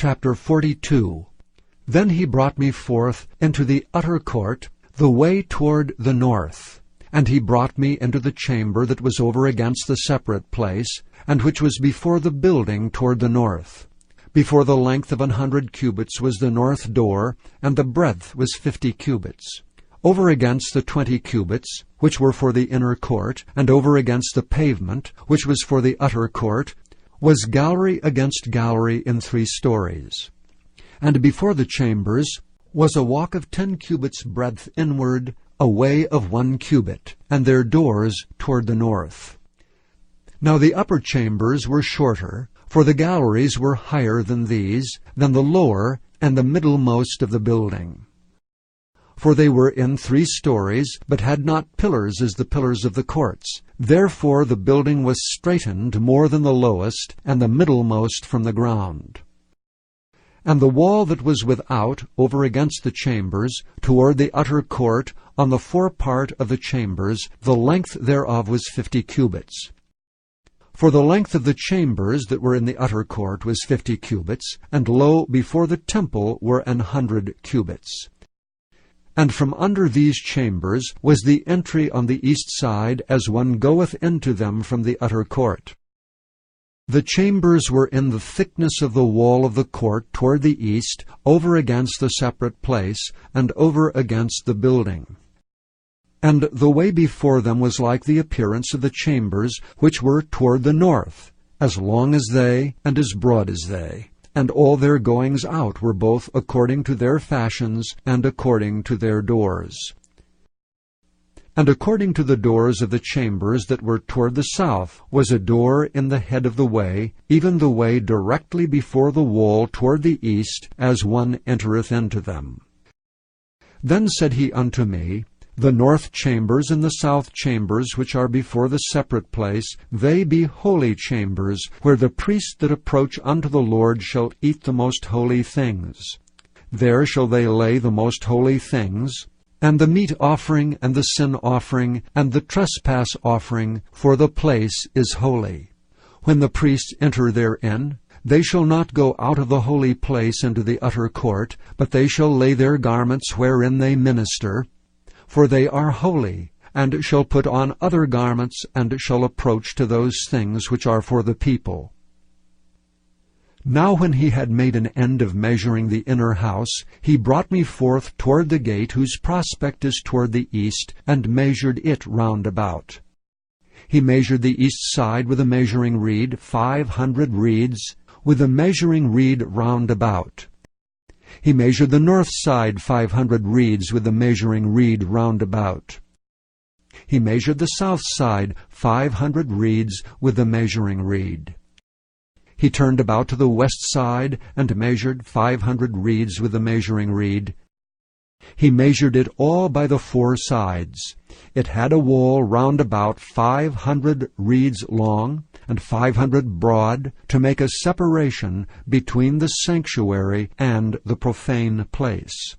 Chapter 42. Then he brought me forth into the utter court, the way toward the north. And he brought me into the chamber that was over against the separate place, and which was before the building toward the north. Before the length of 100 cubits was the north door, and the breadth was 50 cubits. Over against the 20 cubits, which were for the inner court, and over against the pavement, which was for the utter court, was gallery against gallery in 3 stories. And before the chambers was a walk of 10 cubits breadth inward, a way of 1 cubit, and their doors toward the north. Now the upper chambers were shorter, for the galleries were higher than these, than the lower and the middlemost of the building. For they were in 3 stories, but had not pillars as the pillars of the courts. Therefore the building was straitened more than the lowest, and the middlemost from the ground. And the wall that was without, over against the chambers, toward the utter court, on the forepart of the chambers, the length thereof was 50 cubits. For the length of the chambers that were in the utter court was 50 cubits, and lo, before the temple were 100 cubits. And from under these chambers was the entry on the east side, as one goeth into them from the utter court. The chambers were in the thickness of the wall of the court toward the east, over against the separate place, and over against the building. And the way before them was like the appearance of the chambers which were toward the north, as long as they, and as broad as they. And all their goings out were both according to their fashions, and according to their doors. And according to the doors of the chambers that were toward the south was a door in the head of the way, even the way directly before the wall toward the east, as one entereth into them. Then said he unto me, The north chambers and the south chambers which are before the separate place, they be holy chambers, where the priests that approach unto the Lord shall eat the most holy things. There shall they lay the most holy things, and the meat offering, and the sin offering, and the trespass offering, for the place is holy. When the priests enter therein, they shall not go out of the holy place into the utter court, but they shall lay their garments wherein they minister, for they are holy, and shall put on other garments, and shall approach to those things which are for the people. Now when he had made an end of measuring the inner house, he brought me forth toward the gate whose prospect is toward the east, and measured it round about. He measured the east side with a measuring reed, 500 reeds, with a measuring reed round about. He measured the north side 500 reeds with a measuring reed round about. He measured the south side 500 reeds with a measuring reed. He turned about to the west side, and measured 500 reeds with a measuring reed. He measured it all by the 4 sides. It had a wall round about 500 reeds long, and 500 broad, to make a separation between the sanctuary and the profane place.